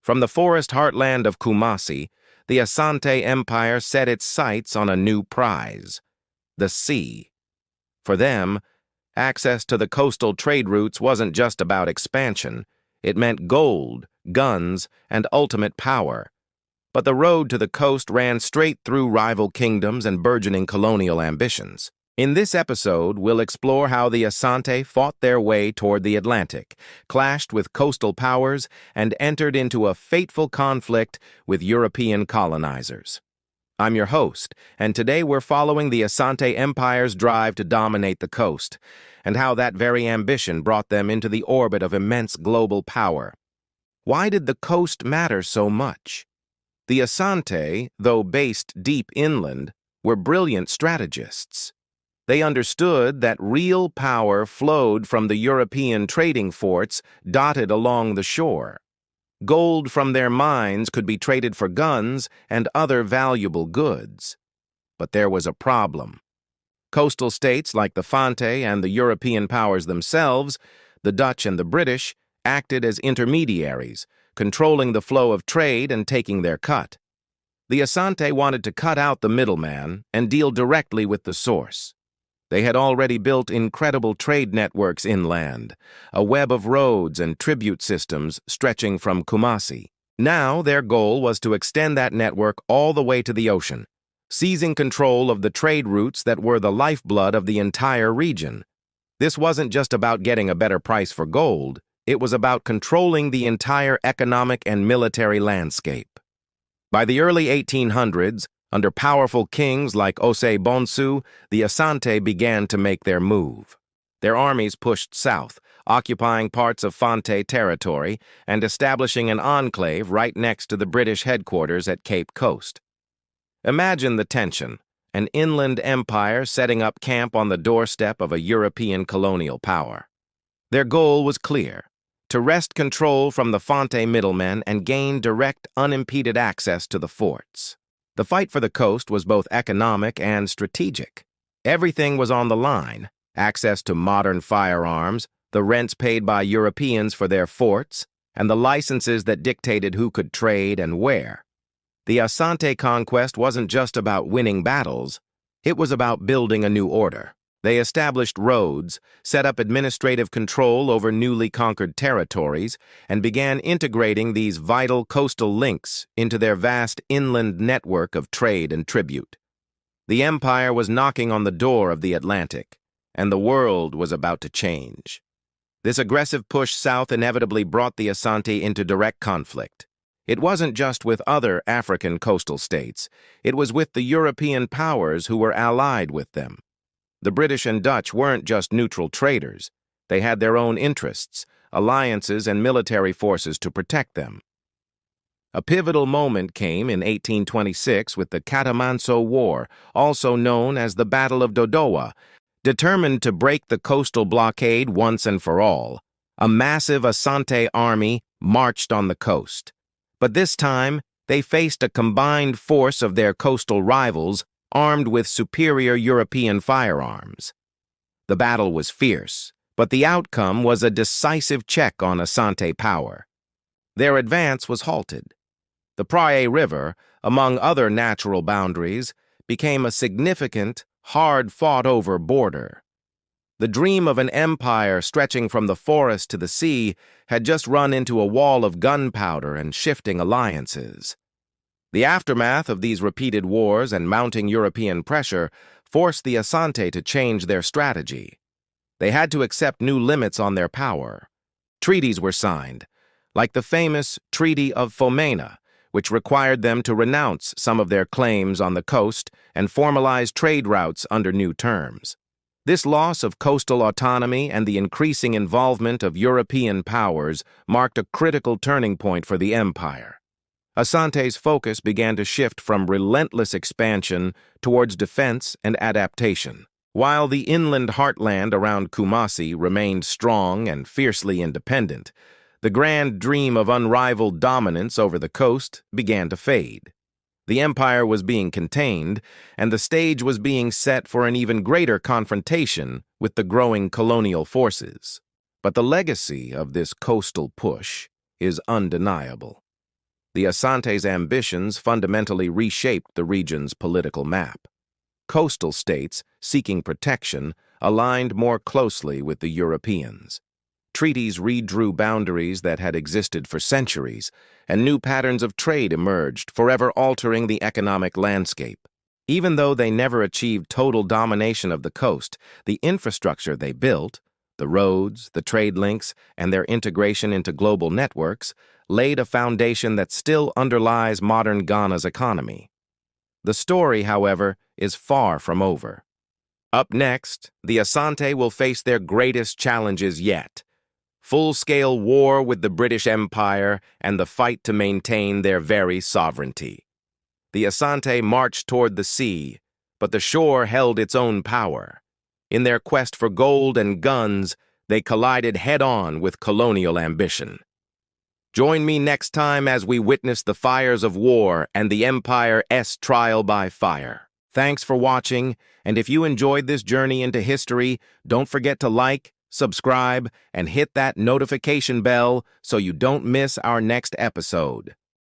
From the forest heartland of Kumasi, the Asante Empire set its sights on a new prize: the sea. For them, access to the coastal trade routes wasn't just about expansion. It meant gold, guns, and ultimate power. But the road to the coast ran straight through rival kingdoms and burgeoning colonial ambitions. In this episode, we'll explore how the Asante fought their way toward the Atlantic, clashed with coastal powers, and entered into a fateful conflict with European colonizers. I'm your host, and today we're following the Asante Empire's drive to dominate the coast, and how that very ambition brought them into the orbit of immense global power. Why did the coast matter so much? The Asante, though based deep inland, were brilliant strategists. They understood that real power flowed from the European trading forts dotted along the shore. Gold from their mines could be traded for guns and other valuable goods. But there was a problem. Coastal states like the Fante and the European powers themselves, the Dutch and the British, acted as intermediaries, controlling the flow of trade and taking their cut. The Asante wanted to cut out the middleman and deal directly with the source. They had already built incredible trade networks inland, a web of roads and tribute systems stretching from Kumasi. Now their goal was to extend that network all the way to the ocean, seizing control of the trade routes that were the lifeblood of the entire region. This wasn't just about getting a better price for gold, it was about controlling the entire economic and military landscape. By the early 1800s, under powerful kings like Osei Bonsu, the Asante began to make their move. Their armies pushed south, occupying parts of Fante territory and establishing an enclave right next to the British headquarters at Cape Coast. Imagine the tension: an inland empire setting up camp on the doorstep of a European colonial power. Their goal was clear: to wrest control from the Fante middlemen and gain direct, unimpeded access to the forts. The fight for the coast was both economic and strategic. Everything was on the line: access to modern firearms, the rents paid by Europeans for their forts, and the licenses that dictated who could trade and where. The Asante conquest wasn't just about winning battles, it was about building a new order. They established roads, set up administrative control over newly conquered territories, and began integrating these vital coastal links into their vast inland network of trade and tribute. The empire was knocking on the door of the Atlantic, and the world was about to change. This aggressive push south inevitably brought the Asante into direct conflict. It wasn't just with other African coastal states, it was with the European powers who were allied with them. The British and Dutch weren't just neutral traders. They had their own interests, alliances, and military forces to protect them. A pivotal moment came in 1826 with the Katamanso War, also known as the Battle of Dodowa. Determined to break the coastal blockade once and for all, a massive Asante army marched on the coast. But this time, they faced a combined force of their coastal rivals, armed with superior European firearms. The battle was fierce, but the outcome was a decisive check on Asante power. Their advance was halted. The Praia River, among other natural boundaries, became a significant, hard-fought-over border. The dream of an empire stretching from the forest to the sea had just run into a wall of gunpowder and shifting alliances. The aftermath of these repeated wars and mounting European pressure forced the Asante to change their strategy. They had to accept new limits on their power. Treaties were signed, like the famous Treaty of Fomena, which required them to renounce some of their claims on the coast and formalize trade routes under new terms. This loss of coastal autonomy and the increasing involvement of European powers marked a critical turning point for the empire. Asante's focus began to shift from relentless expansion towards defense and adaptation. While the inland heartland around Kumasi remained strong and fiercely independent, the grand dream of unrivaled dominance over the coast began to fade. The empire was being contained, and the stage was being set for an even greater confrontation with the growing colonial forces. But the legacy of this coastal push is undeniable. The Asante's ambitions fundamentally reshaped the region's political map. Coastal states, seeking protection, aligned more closely with the Europeans. Treaties redrew boundaries that had existed for centuries, and new patterns of trade emerged, forever altering the economic landscape. Even though they never achieved total domination of the coast, the infrastructure they built, the roads, the trade links, and their integration into global networks, laid a foundation that still underlies modern Ghana's economy. The story, however, is far from over. Up next, the Asante will face their greatest challenges yet: full-scale war with the British Empire and the fight to maintain their very sovereignty. The Asante marched toward the sea, but the shore held its own power. In their quest for gold and guns, they collided head-on with colonial ambition. Join me next time as we witness the fires of war and the Empire's trial by fire. Thanks for watching, and if you enjoyed this journey into history, don't forget to like, subscribe, and hit that notification bell so you don't miss our next episode.